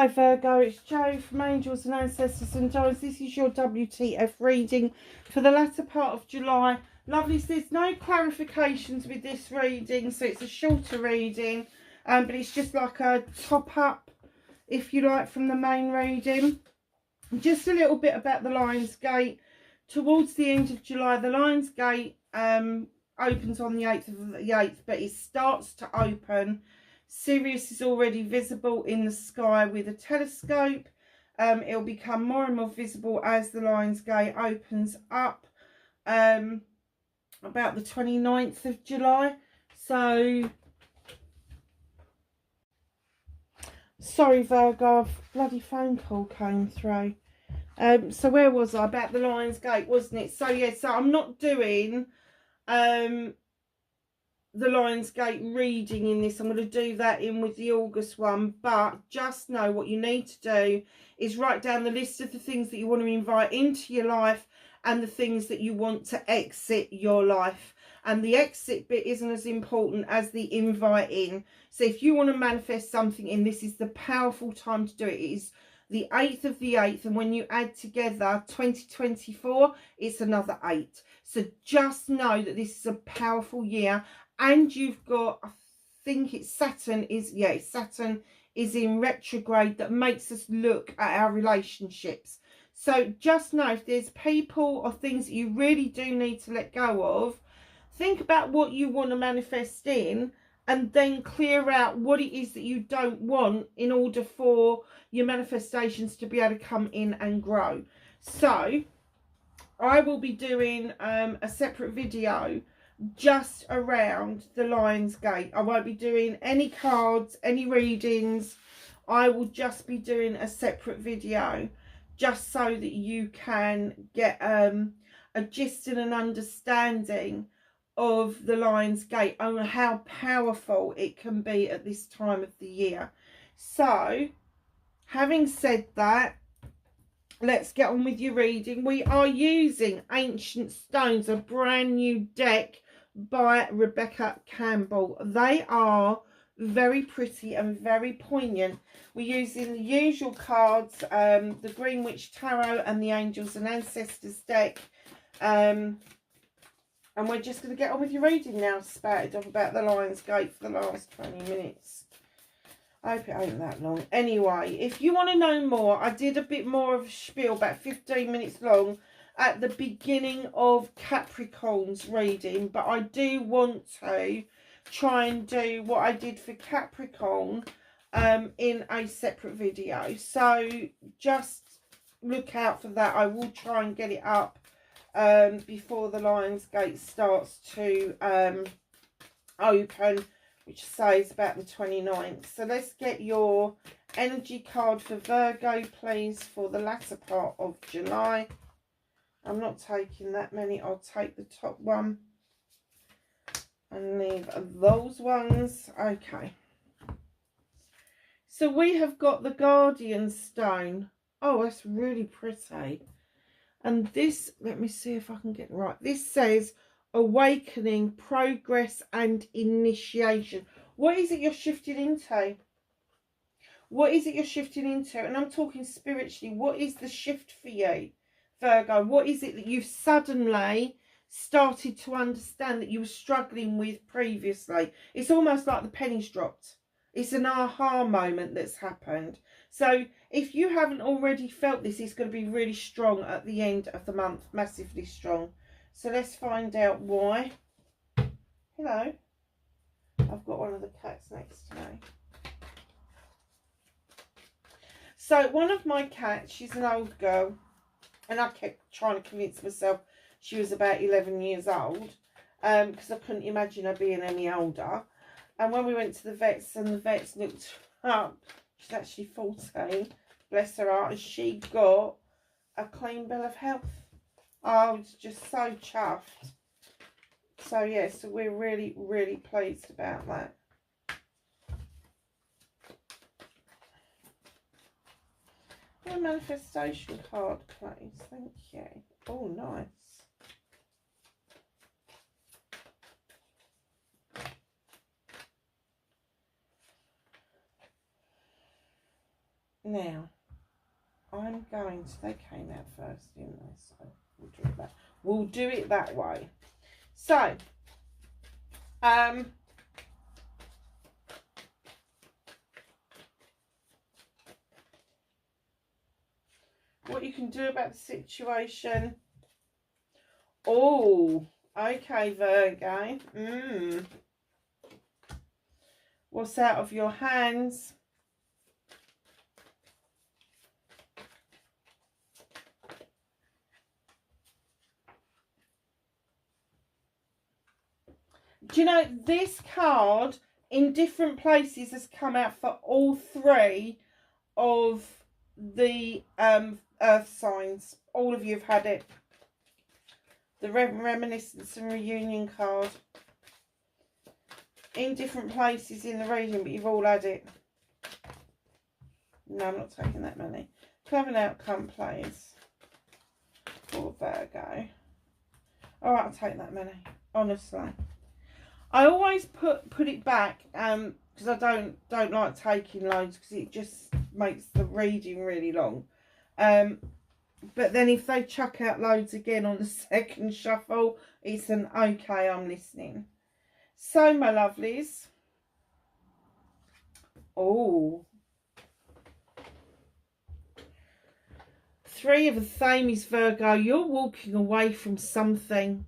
Hi Virgo, it's Jo from Angels and Ancestors and Giants. This is your WTF reading for the latter part of July. Lovely, there's no clarifications with this reading, so it's a shorter reading, but it's just like a top up, if you like, from the main reading. Just a little bit about the Lion's Gate. Towards the end of July, the Lion's Gate opens on the 8th of the 8th, but it starts to open. Sirius is already visible in the sky with a telescope. It'll become more and more visible as the Lion's Gate opens up about the 29th of July. So, sorry Virgo, a bloody phone call came through. So where was I? About the Lion's Gate, wasn't it? So yeah, so I'm not doing the Lion's Gate reading in this. I'm going to do that in with the August one, but just know what you need to do is write down the list of the things that you want to invite into your life and the things that you want to exit your life. And the exit bit isn't as important as the invite in. So if you want to manifest something in, this is the powerful time to do it. It is the 8th of the 8th, and when you add together 2024, it's another 8. So just know that this is a powerful year. And you've got, I think it's Saturn is in retrograde that makes us look at our relationships. So just know if there's people or things that you really do need to let go of, think about what you want to manifest in and then clear out what it is that you don't want in order for your manifestations to be able to come in and grow. So I will be doing a separate video just around the Lion's Gate. I won't be doing any cards, any readings. I will just be doing a separate video just so that you can get a gist and an understanding of the Lion's Gate and how powerful it can be at this time of the year. So having said that, let's get on with your reading. We are using Ancient Stones, a brand new deck by Rebecca Campbell. They are very pretty and very poignant. We're using the usual cards, the Green Witch Tarot and the Angels and Ancestors deck. And we're just going to get on with your reading now. Spouted off about the Lion's Gate for the last 20 minutes. I hope it ain't that long. Anyway, if you want to know more, I did a bit more of a spiel, about 15 minutes long, at the beginning of Capricorn's reading, but I do want to try and do what I did for Capricorn in a separate video. So just look out for that. I will try and get it up before the Lion's Gate starts to open, which says about the 29th. So let's get your energy card for Virgo, please, for the latter part of July. I'm not taking that many. I'll take the top one and leave those ones. Okay. So we have got the Guardian Stone. Oh, that's really pretty. And this, let me see if I can get it right. This says awakening, progress and initiation. What is it you're shifting into? What is it you're shifting into? And I'm talking spiritually. What is the shift for you, Virgo? What is it that you've suddenly started to understand that you were struggling with previously? It's almost like the pennies dropped. It's an aha moment that's happened. So if you haven't already felt this, it's going to be really strong at the end of the month. Massively strong. So let's find out why. Hello. I've got one of the cats next to me. So one of my cats, she's an old girl. And I kept trying to convince myself she was about 11 years old. Because I couldn't imagine her being any older. And when we went to the vets and the vets looked up, she's actually 14. Bless her heart. And she got a clean bill of health. I was just so chuffed. So yeah, so we're really, really pleased about that. A manifestation card, please. Thank you. Oh, nice. Now, I'm going to, they came out first, didn't they? So we'll do it that way. So, what you can do about the situation. Oh, okay, Virgo. What's out of your hands? Do you know, this card in different places has come out for all three of the earth signs. All of you have had it. The reminiscence and reunion card. In different places in the region, but you've all had it. No, I'm not taking that money. Have an outcome, please. For Virgo. Alright, I'll take that money. Honestly. I always put it back because I don't like taking loads because it just makes the reading really long. But then if they chuck out loads again on the second shuffle, it's an okay, I'm listening. So, my lovelies. Oh. Three of the Thames, Virgo. You're walking away from something.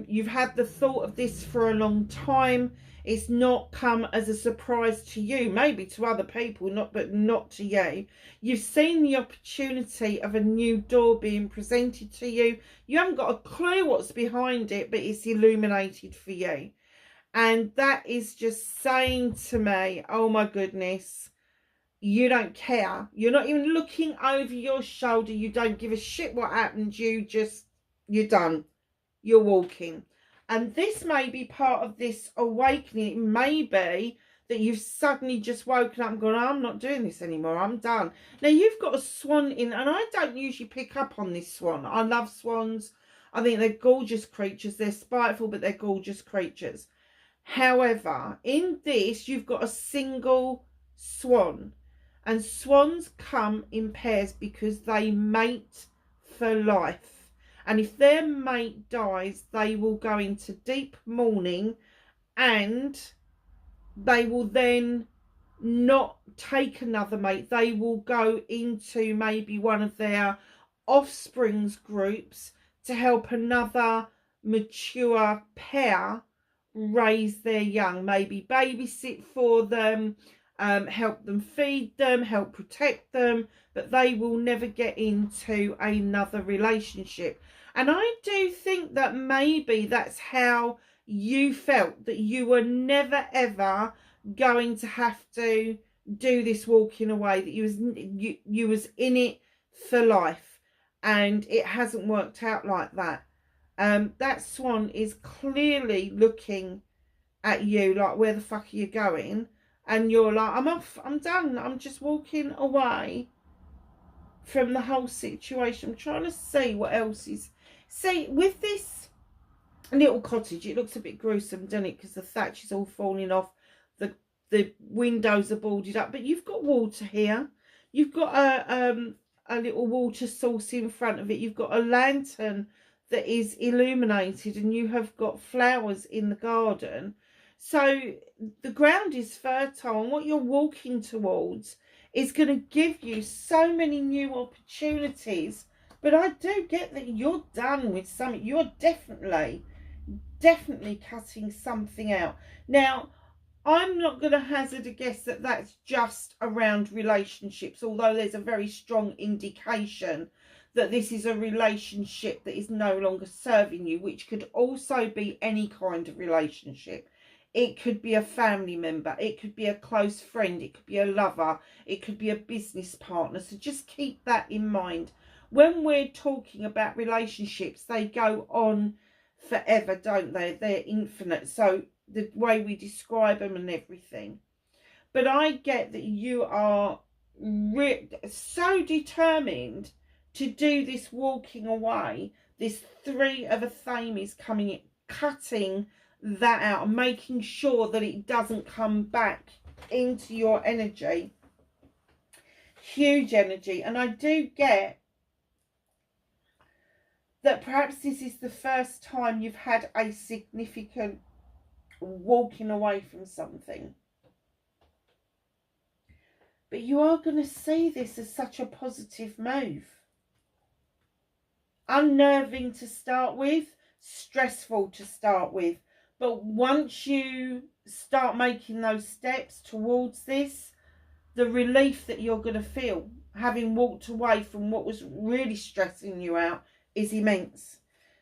You've had the thought of this for a long time. It's not come as a surprise to you, maybe to other people, but not to you. You've seen the opportunity of a new door being presented to you. You haven't got a clue what's behind it, but it's illuminated for you. And that is just saying to me, oh my goodness, you don't care. You're not even looking over your shoulder. You don't give a shit what happened. You're done. You're walking. And this may be part of this awakening. It may be that you've suddenly just woken up and gone, I'm not doing this anymore. I'm done. Now, you've got a swan in, and I don't usually pick up on this swan. I love swans. I think they're gorgeous creatures. They're spiteful, but they're gorgeous creatures. However, in this, you've got a single swan. And swans come in pairs because they mate for life. And if their mate dies, they will go into deep mourning and they will then not take another mate. They will go into maybe one of their offspring's groups to help another mature pair raise their young. Maybe babysit for them, help them feed them, help protect them, but they will never get into another relationship. And I do think that maybe that's how you felt, that you were never ever going to have to do this walking away, that you was in it for life, and it hasn't worked out like that. That swan is clearly looking at you like, where the fuck are you going? And you're like, I'm off, I'm done, I'm just walking away from the whole situation. I'm trying to see what else is. See, with this little cottage, it looks a bit gruesome, doesn't it? Because the thatch is all falling off, the windows are boarded up, but you've got water here. You've got a little water source in front of it. You've got a lantern that is illuminated, and you have got flowers in the garden. So the ground is fertile, and what you're walking towards is going to give you so many new opportunities. But I do get that you're done with something. You're definitely cutting something out. Now, I'm not going to hazard a guess that that's just around relationships, although there's a very strong indication that this is a relationship that is no longer serving you, which could also be any kind of relationship. It could be a family member, it could be a close friend, it could be a lover, it could be a business partner. So just keep that in mind. When we're talking about relationships, they go on forever, don't they? They're infinite. So the way we describe them and everything. But I get that you are so determined to do this walking away. This three of a thame is coming in, cutting that out and making sure that it doesn't come back into your energy. Huge energy. And I do get that perhaps this is the first time you've had a significant walking away from something. But you are going to see this as such a positive move. Unnerving to start with, stressful to start with. But once you start making those steps towards this, the relief that you're going to feel, having walked away from what was really stressing you out, is immense.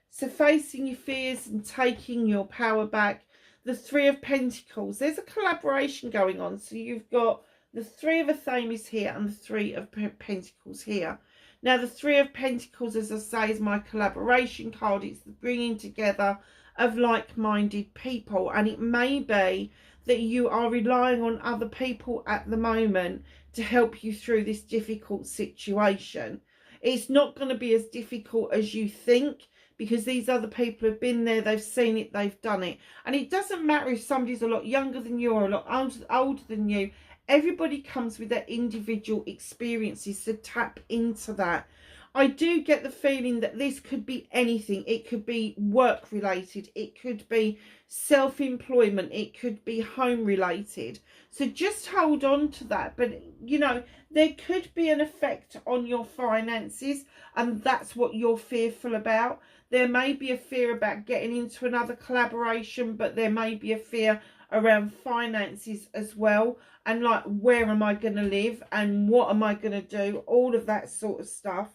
So facing your fears and taking your power back. The Three of Pentacles, there's a collaboration going on. So you've got the Three of Athames here and the Three of Pentacles here. Now the Three of Pentacles, as I say, is my collaboration card. It's the bringing together of like-minded people. And it may be that you are relying on other people at the moment to help you through this difficult situation. It's not going to be as difficult as you think, because these other people have been there, they've seen it, they've done it. And it doesn't matter if somebody's a lot younger than you or a lot older than you. Everybody comes with their individual experiences, so tap into that. I do get the feeling that this could be anything. It could be work related. It could be self-employment. It could be home related. So just hold on to that. But, you know, there could be an effect on your finances, and that's what you're fearful about. There may be a fear about getting into another collaboration, but there may be a fear around finances as well. And like, where am I going to live and what am I going to do? All of that sort of stuff.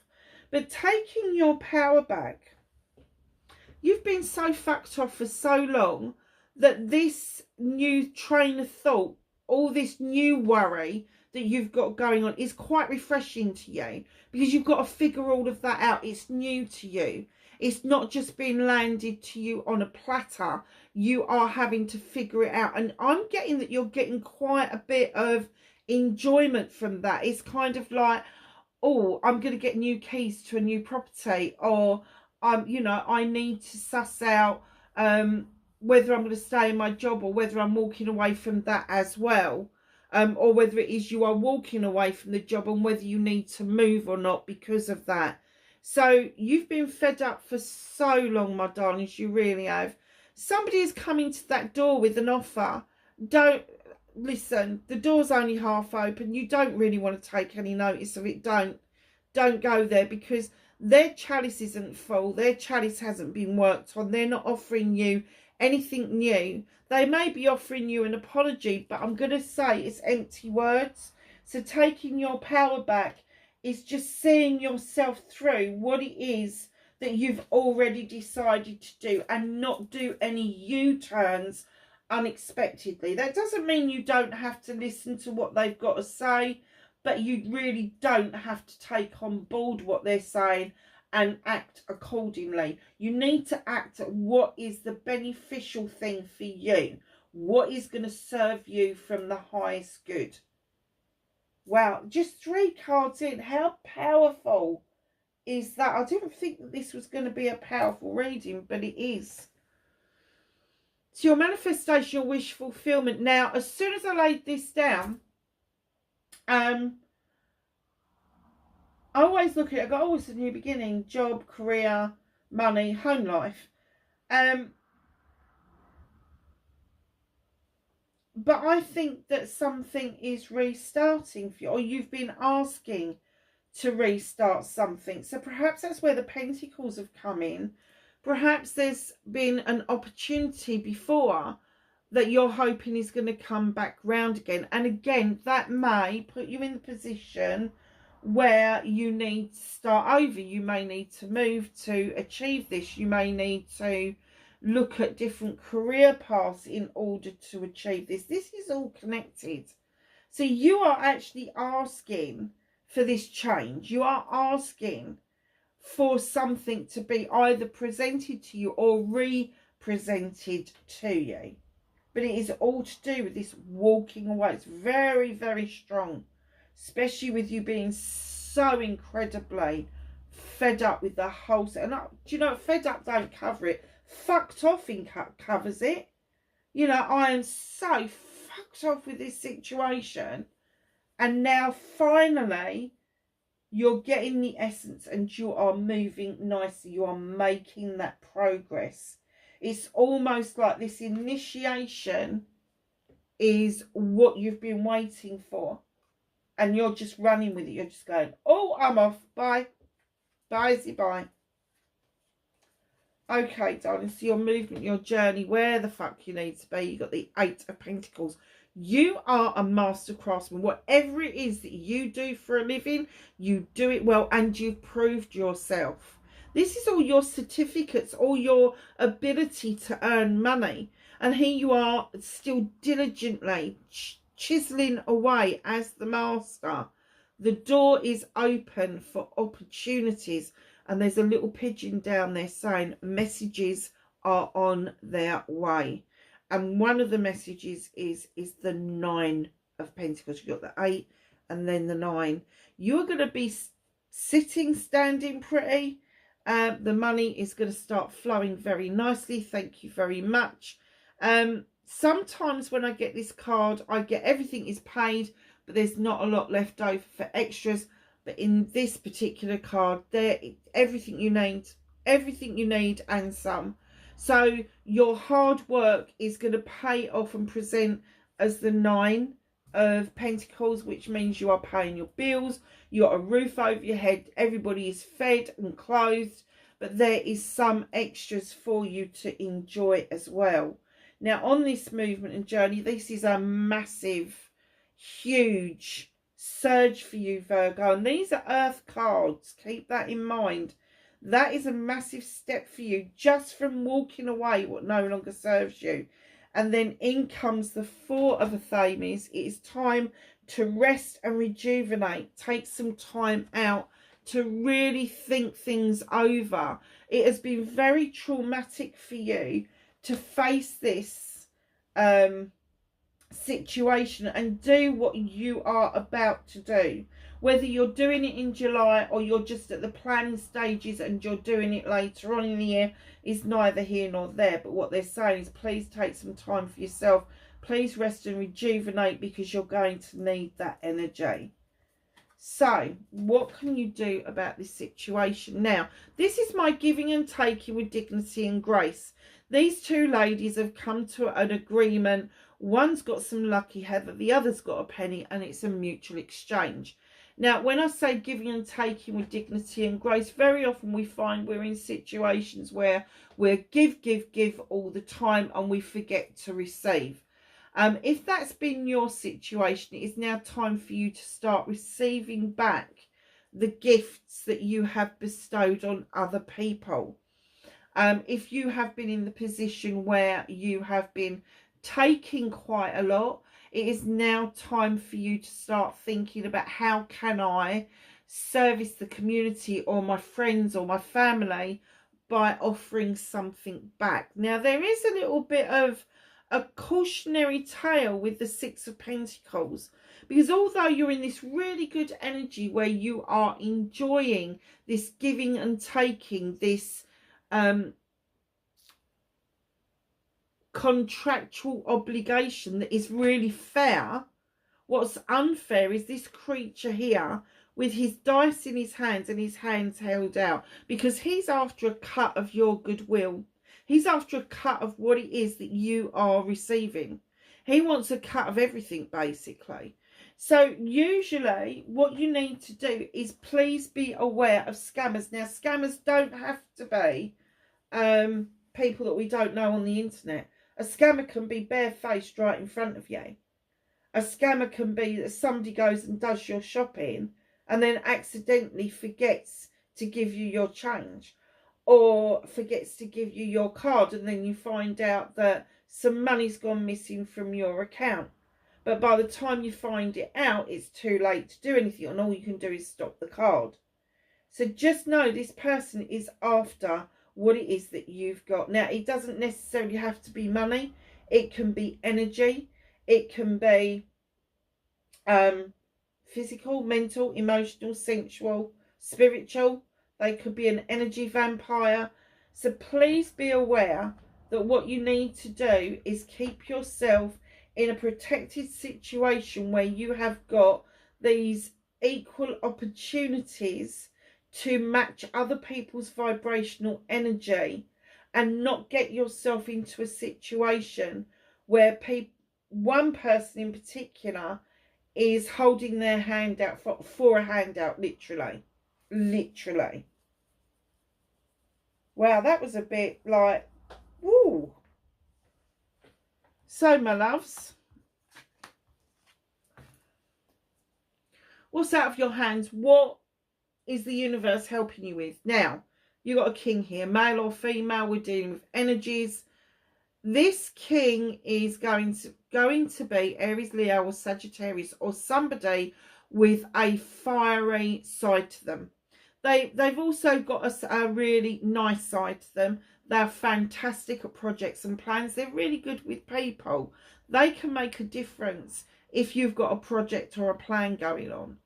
But taking your power back, you've been so fucked off for so long that this new train of thought, all this new worry that you've got going on is quite refreshing to you, because you've got to figure all of that out. It's new to you. It's not just being landed to you on a platter. You are having to figure it out. And I'm getting that you're getting quite a bit of enjoyment from that. It's kind of like, oh, I'm going to get new keys to a new property, or you know, I need to suss out whether I'm going to stay in my job or whether I'm walking away from that as well, or whether it is you are walking away from the job and whether you need to move or not because of that. So you've been fed up for so long, my darlings, you really have. Somebody is coming to that door with an offer. Don't listen, the door's only half open. You don't really want to take any notice of it. Don't go there, because their chalice isn't full. Their chalice hasn't been worked on. They're not offering you anything new. They may be offering you an apology, but I'm going to say it's empty words. So taking your power back is just seeing yourself through what it is that you've already decided to do, and not do any U-turns unexpectedly. That doesn't mean you don't have to listen to what they've got to say, but you really don't have to take on board what they're saying and act accordingly. You need to act at what is the beneficial thing for you, what is going to serve you from the highest good. Wow, just 3 cards in. How powerful is that? I didn't think that this was going to be a powerful reading, but it is. So your manifestation, your wish fulfillment. Now, as soon as I laid this down, I always look at it, I go, oh, it's a new beginning. Job, career, money, home life. But I think that something is restarting for you, or you've been asking to restart something. So perhaps that's where the Pentacles have come in. Perhaps there's been an opportunity before that you're hoping is going to come back round again. And again, that may put you in the position where you need to start over. You may need to move to achieve this. You may need to look at different career paths in order to achieve this. This is all connected. So you are actually asking for this change. You are asking for something to be either presented to you or represented to you. But it is all to do with this walking away. It's very, very strong, especially with you being so incredibly fed up with the whole set. And do you know, fed up don't cover it. Fucked off in covers it. You know, I am so fucked off with this situation. And now finally, you're getting the essence and you are moving nicely. You are making that progress. It's almost like this initiation is what you've been waiting for. And you're just running with it. You're just going, oh, I'm off. Bye. Bye. Okay, darling, so your movement, your journey, where the fuck you need to be. You got the 8 of Pentacles. You are a master craftsman. Whatever it is that you do for a living, you do it well and you've proved yourself. This is all your certificates, all your ability to earn money. And here you are still diligently chiseling away as the master. The door is open for opportunities. And there's a little pigeon down there saying messages are on their way. And one of the messages is the 9 of Pentacles. You've got the 8 and then the 9. You're going to be standing pretty. The money is going to start flowing very nicely. Thank you very much. Sometimes when I get this card, I get everything is paid, but there's not a lot left over for extras. But in this particular card, there everything you need and some. So your hard work is going to pay off and present as the 9 of Pentacles, which means you are paying your bills, you got a roof over your head, everybody is fed and clothed, but there is some extras for you to enjoy as well. Now on this movement and journey, this is a massive, huge surge for you, Virgo, and these are earth cards. Keep that in mind. That is a massive step for you just from walking away what no longer serves you. And then in comes the 4 of Athames. It is time to rest and rejuvenate. Take some time out to really think things over. It has been very traumatic for you to face this situation and do what you are about to do. Whether you're doing it in July or you're just at the planning stages and you're doing it later on in the year is neither here nor there. But what they're saying is please take some time for yourself. Please rest and rejuvenate because you're going to need that energy. So what can you do about this situation? Now, this is my giving and taking with dignity and grace. These two ladies have come to an agreement. One's got some lucky heather, the other's got a penny, and it's a mutual exchange. Now, when I say giving and taking with dignity and grace, very often we find we're in situations where we're give all the time and we forget to receive. If that's been your situation, it is now time for you to start receiving back the gifts that you have bestowed on other people. If you have been in the position where you have been taking quite a lot, it is now time for you to start thinking about how can I service the community or my friends or my family by offering something back. Now, there is a little bit of a cautionary tale with the 6 of Pentacles, because although you're in this really good energy where you are enjoying this giving and taking, this contractual obligation that is really fair, what's unfair is this creature here with his dice in his hands and his hands held out, because he's after a cut of your goodwill. He's after a cut of what it is that you are receiving. He wants a cut of everything, basically. So usually what you need to do is please be aware of scammers. Now, scammers don't have to be people that we don't know on the internet. A scammer can be barefaced right in front of you. A scammer can be that somebody goes and does your shopping and then accidentally forgets to give you your change, or forgets to give you your card, and then you find out that some money's gone missing from your account. But by the time you find it out, it's too late to do anything, and all you can do is stop the card. So just know this person is after what it is that you've got. Now, it doesn't necessarily have to be money. It can be energy. It can be physical, mental, emotional, sensual, spiritual. They could be an energy vampire. So please be aware that what you need to do is keep yourself in a protected situation where you have got these equal opportunities to match other people's vibrational energy and not get yourself into a situation where one person in particular is holding their hand out for a handout, literally. Wow, that was a bit like, woo. So, my loves, what's out of your hands? What is the universe helping you with? Now, you've got a king here, male or female. We're dealing with energies. This king is going to be Aries, Leo or Sagittarius, or somebody with a fiery side to them. They've also got a really nice side to them. They're fantastic at projects and plans. They're really good with people. They can make a difference if you've got a project or a plan going on.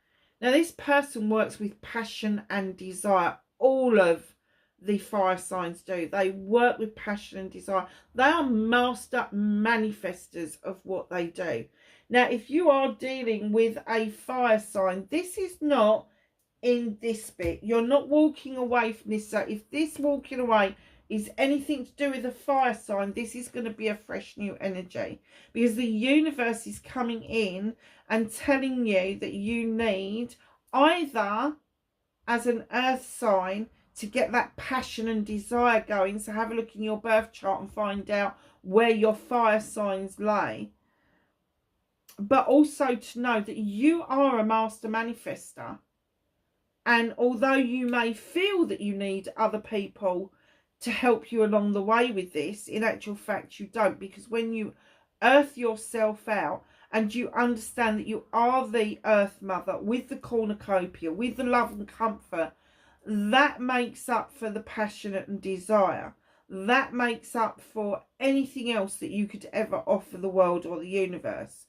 Now, this person works with passion and desire. All of the fire signs do. They work with passion and desire. They are master manifestors of what they do. Now, if you are dealing with a fire sign, this is not in this bit. You're not walking away from this. So if this walking away is anything to do with a fire sign, this is going to be a fresh new energy, because the universe is coming in and telling you that you need either, as an earth sign, to get that passion and desire going. So have a look in your birth chart and find out where your fire signs lay, but also to know that you are a master manifester. And although you may feel that you need other people to help you along the way with this, in actual fact you don't, because when you earth yourself out and you understand that you are the earth mother with the cornucopia, with the love and comfort, that makes up for the passionate and desire. That makes up for anything else that you could ever offer the world or the universe.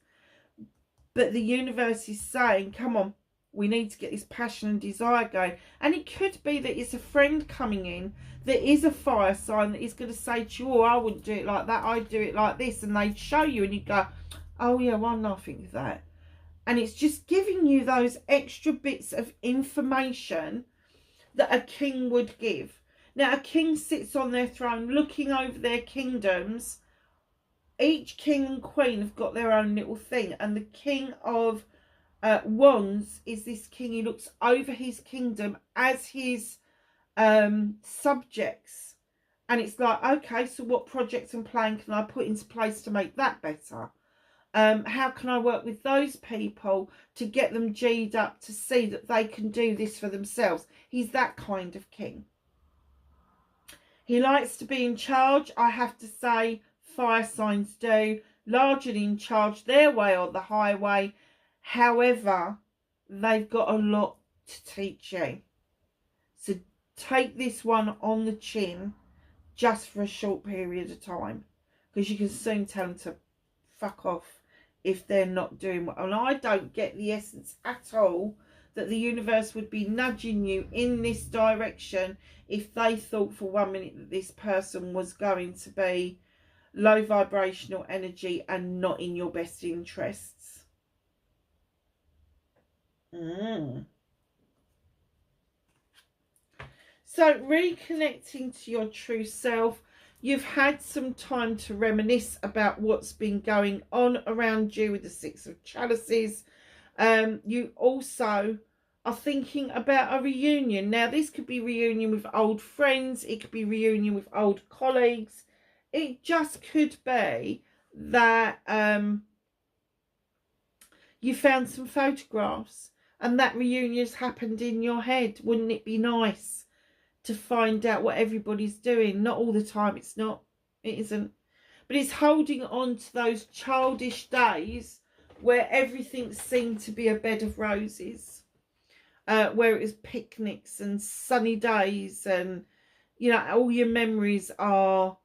But the universe is saying, come on, we need to get this passion and desire going. And it could be that it's a friend coming in that is a fire sign that is going to say to you, oh, I wouldn't do it like that, I'd do it like this. And they'd show you and you go, oh yeah, well, no, I think of that. And it's just giving you those extra bits of information that a king would give. Now, a king sits on their throne looking over their kingdoms. Each king and queen have got their own little thing. And the king of wands is this king who looks over his kingdom as his subjects. And it's like, okay, so what projects and plan can I put into place to make that better? How can I work with those people to get them G'd up to see that they can do this for themselves? He's that kind of king. He likes to be in charge. I have to say, fire signs do. Largely in charge, their way or the highway. However, they've got a lot to teach you. So take this one on the chin just for a short period of time, because you can soon tell them to fuck off if they're not doing well. And I don't get the essence at all that the universe would be nudging you in this direction if they thought for 1 minute that this person was going to be low vibrational energy and not in your best interests. So reconnecting to your true self, you've had some time to reminisce about what's been going on around you with the Six of Chalices. You also are thinking about a reunion. Now, this could be reunion with old friends. It could be reunion with old colleagues. It just could be that you found some photographs and that reunion's happened in your head. Wouldn't it be nice to find out what everybody's doing? Not all the time, it isn't, but it's holding on to those childish days where everything seemed to be a bed of roses, where it was picnics and sunny days, and you know, all your memories are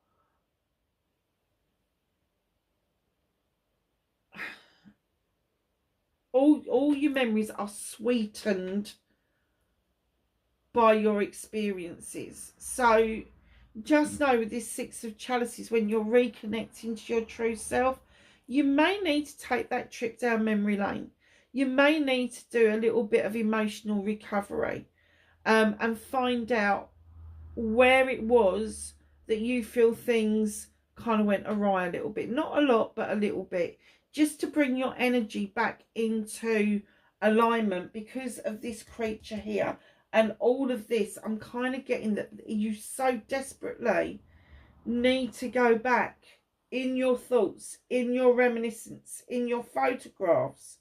all your memories are sweetened by your experiences. So just know with this Six of Chalices, when you're reconnecting to your true self, you may need to take that trip down memory lane. you may need to do a little bit of emotional recovery, and find out where it was that you feel things kind of went awry a little bit. Not a lot, but a little bit. Just to bring your energy back into alignment because of this creature here. And all of this, I'm kind of getting that you so desperately need to go back in your thoughts, in your reminiscence, in your photographs.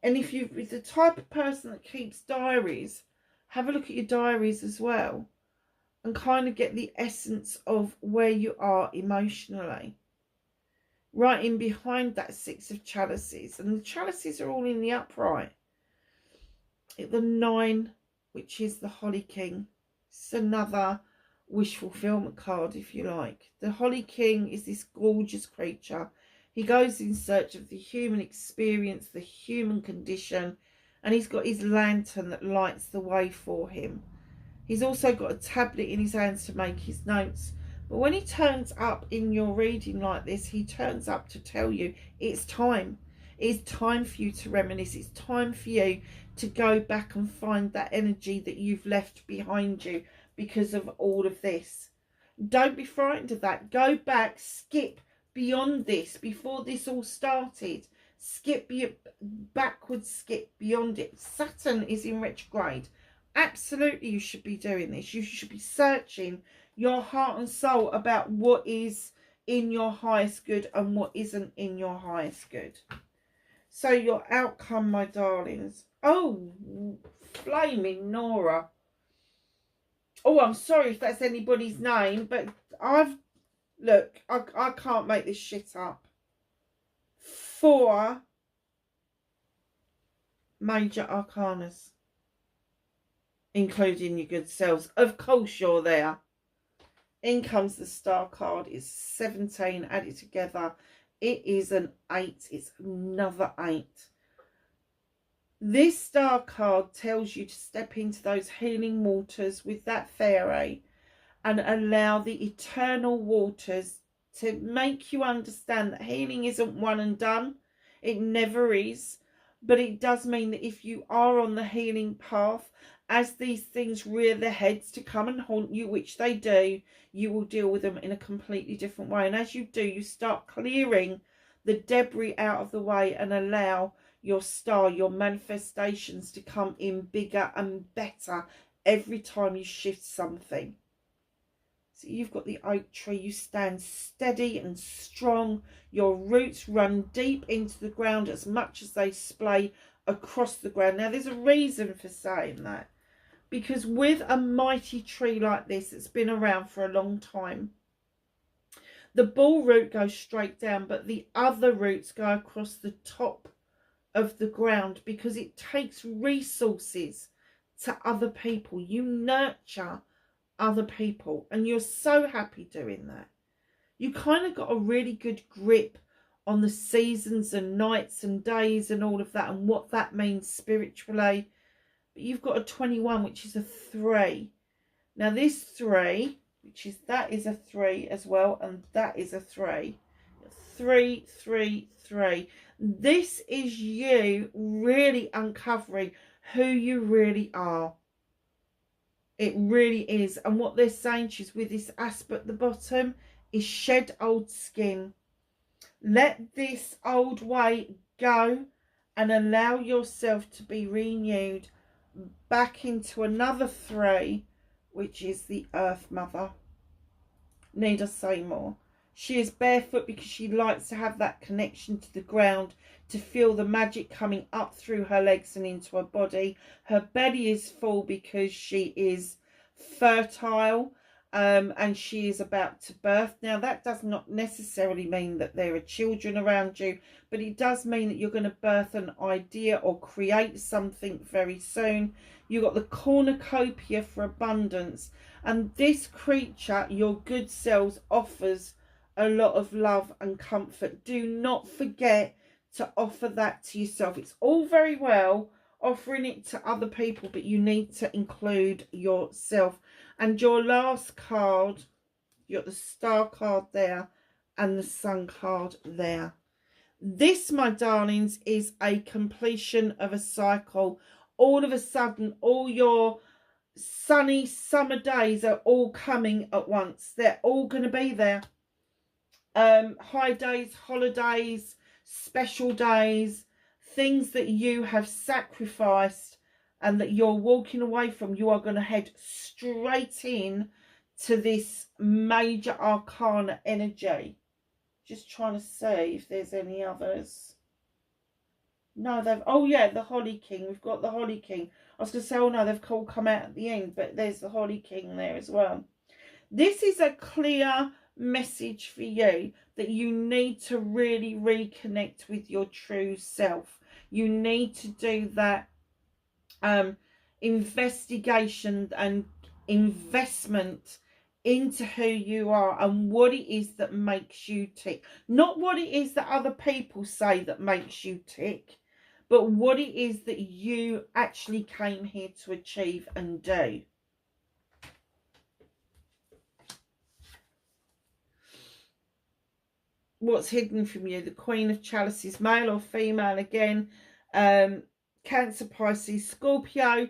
And if you're the type of person that keeps diaries, have a look at your diaries as well and kind of get the essence of where you are emotionally. Right in behind that Six of Chalices. And the chalices are all in the upright. The 9, which is the Holly King. It's another wish fulfillment card, if you like. The Holly King is this gorgeous creature. He goes in search of the human experience, the human condition, and he's got his lantern that lights the way for him. He's also got a tablet in his hands to make his notes. But when he turns up in your reading like this, he turns up to tell you it's time. It's time for you to reminisce. It's time for you to go back and find that energy that you've left behind you because of all of this. Don't be frightened of that. Go back, skip beyond this, before this all started. Skip backwards, skip beyond it. Saturn is in retrograde. Absolutely, you should be doing this. You should be searching your heart and soul about what is in your highest good and what isn't in your highest good. So your outcome, my darlings. Oh, flaming Nora. Oh, I'm sorry if that's anybody's name, but look, I can't make this shit up. 4 major arcanas, including your good selves. Of course you're there. In comes the star card. It's 17 added together. It is an 8. It's another 8. This star card tells you to step into those healing waters with that fairy and allow the eternal waters to make you understand that healing isn't one and done. It never is. But it does mean that if you are on the healing path, as these things rear their heads to come and haunt you, which they do, you will deal with them in a completely different way. And as you do, you start clearing the debris out of the way and allow your star, your manifestations to come in bigger and better every time you shift something. So you've got the oak tree. You stand steady and strong. Your roots run deep into the ground as much as they splay across the ground. Now, there's a reason for saying that. Because with a mighty tree like this that's been around for a long time, the ball root goes straight down, but the other roots go across the top of the ground because it takes resources to other people. You nurture other people, and you're so happy doing that. You kind of got a really good grip on the seasons and nights and days and all of that and what that means spiritually. But you've got a 21, which is a 3. Now this 3, that is a 3 as well, and that is a 3. 3, 3, 3. This is you really uncovering who you really are. It really is. And what they're saying to you is with this aspect at the bottom is shed old skin. Let this old way go and allow yourself to be renewed back into another 3, which is the Earth Mother. Need I say more? She is barefoot because she likes to have that connection to the ground, to feel the magic coming up through her legs and into her body. Her belly is full because she is fertile, and she is about to birth. Now, that does not necessarily mean that there are children around you, but it does mean that you're going to birth an idea or create something very soon. You've got the cornucopia for abundance, and this creature, your good selves, offers a lot of love and comfort. Do not forget to offer that to yourself. It's all very well offering it to other people, but you need to include yourself. And your last card, you got the star card there and the sun card there. This, my darlings, is a completion of a cycle. All of a sudden, all your sunny summer days are all coming at once. They're all going to be there. High days, holidays, special days, things that you have sacrificed and that you're walking away from. You are going to head straight in to this major arcana energy. Just trying to see if there's any others. No, they've... Oh, yeah, the Holly King. We've got the Holly King. I was going to say, oh, no, they've all come out at the end. But there's the Holly King there as well. This is a clear message for you that you need to really reconnect with your true self. You need to do that investigation and investment into who you are and what it is that makes you tick. Not what it is that other people say that makes you tick, but what it is that you actually came here to achieve and do. What's hidden from you? The Queen of Chalices, male or female again. Cancer, Pisces, Scorpio.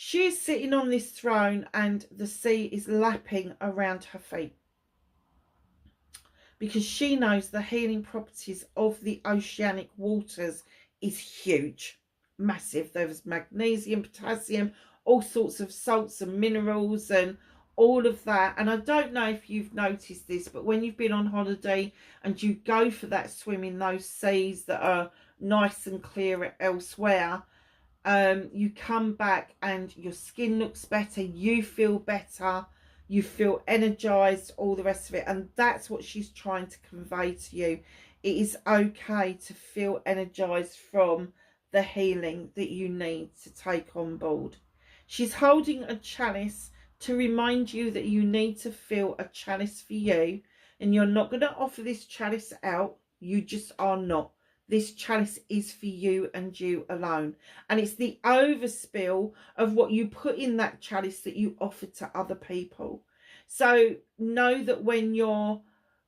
She's sitting on this throne and the sea is lapping around her feet. Because she knows the healing properties of the oceanic waters is huge. Massive. There's magnesium, potassium, all sorts of salts and minerals and all of that. And I don't know if you've noticed this, but when you've been on holiday and you go for that swim in those seas that are nice and clear elsewhere, you come back and your skin looks better, you feel better, you feel energized, all the rest of it. And that's what she's trying to convey to you. It is okay to feel energized from the healing that you need to take on board. She's holding a chalice to remind you that you need to feel a chalice for you, and you're not going to offer this chalice out. You just are not. This chalice is for you and you alone. And it's the overspill of what you put in that chalice that you offer to other people. So know that when you're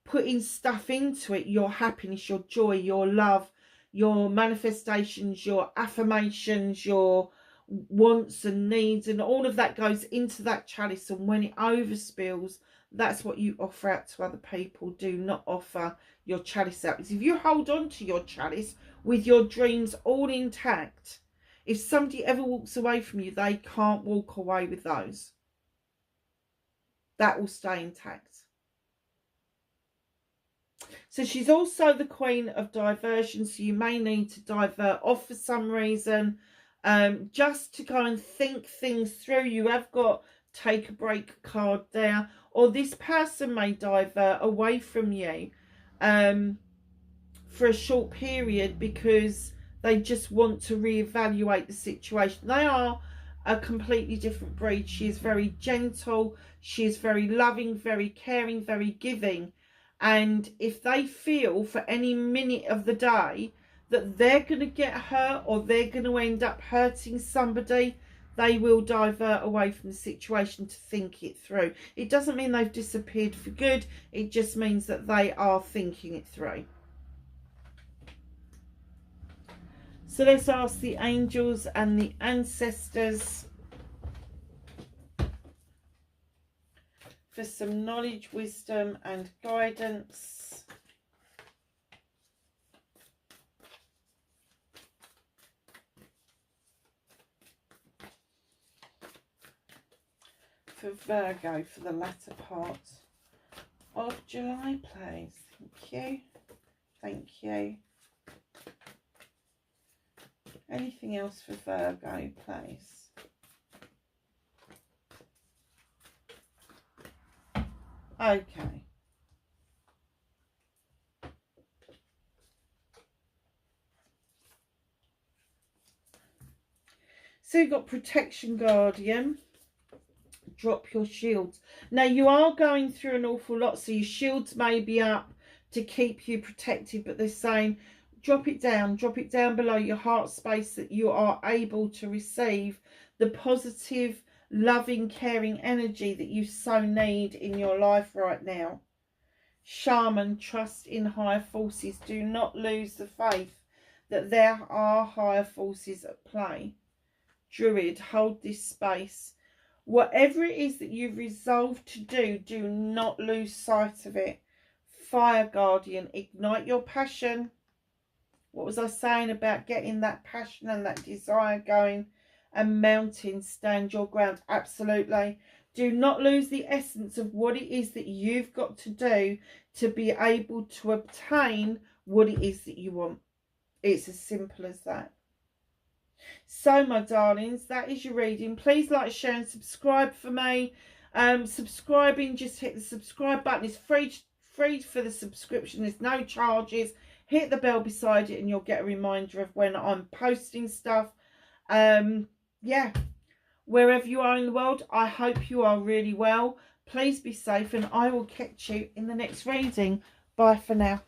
putting stuff into it, your happiness, your joy, your love, your manifestations, your affirmations, your wants and needs and all of that goes into that chalice. And when it overspills, that's what you offer out to other people. Do not offer your chalice out. Because if you hold on to your chalice with your dreams all intact, if somebody ever walks away from you, they can't walk away with those. That will stay intact. So she's also the Queen of Diversion. So you may need to divert off for some reason, just to go and think things through. You have got take a break card there. Or this person may divert away from you for a short period because they just want to reevaluate the situation. They are a completely different breed. She is very gentle. She is very loving, very caring, very giving. And if they feel for any minute of the day that they're going to get hurt or they're going to end up hurting somebody, they will divert away from the situation to think it through. It doesn't mean they've disappeared for good. It just means that they are thinking it through. So let's ask the angels and the ancestors for some knowledge, wisdom and guidance. For Virgo for the latter part of July, please. Thank you. Thank you. Anything else for Virgo, please? Okay. So you've got Protection Guardian. Drop your shields. Now you are going through an awful lot, so your shields may be up to keep you protected, but they're saying drop it down below your heart space, that you are able to receive the positive, loving, caring energy that you so need in your life right now. Shaman, trust in higher forces. Do not lose the faith that there are higher forces at play. Druid, hold this space. Whatever it is that you've resolved to do, do not lose sight of it. Fire guardian, ignite your passion. What was I saying about getting that passion and that desire going? And mountain, stand your ground. Absolutely. Do not lose the essence of what it is that you've got to do to be able to obtain what it is that you want. It's as simple as that. So, my darlings, that is your reading. Please like, share and subscribe for me. Subscribing, just hit the subscribe button. It's free for the subscription. There's no charges. Hit the bell beside it and you'll get a reminder of when I'm posting stuff. Yeah, wherever you are in the world, I hope you are really well. Please be safe and I will catch you in the next reading. Bye for now.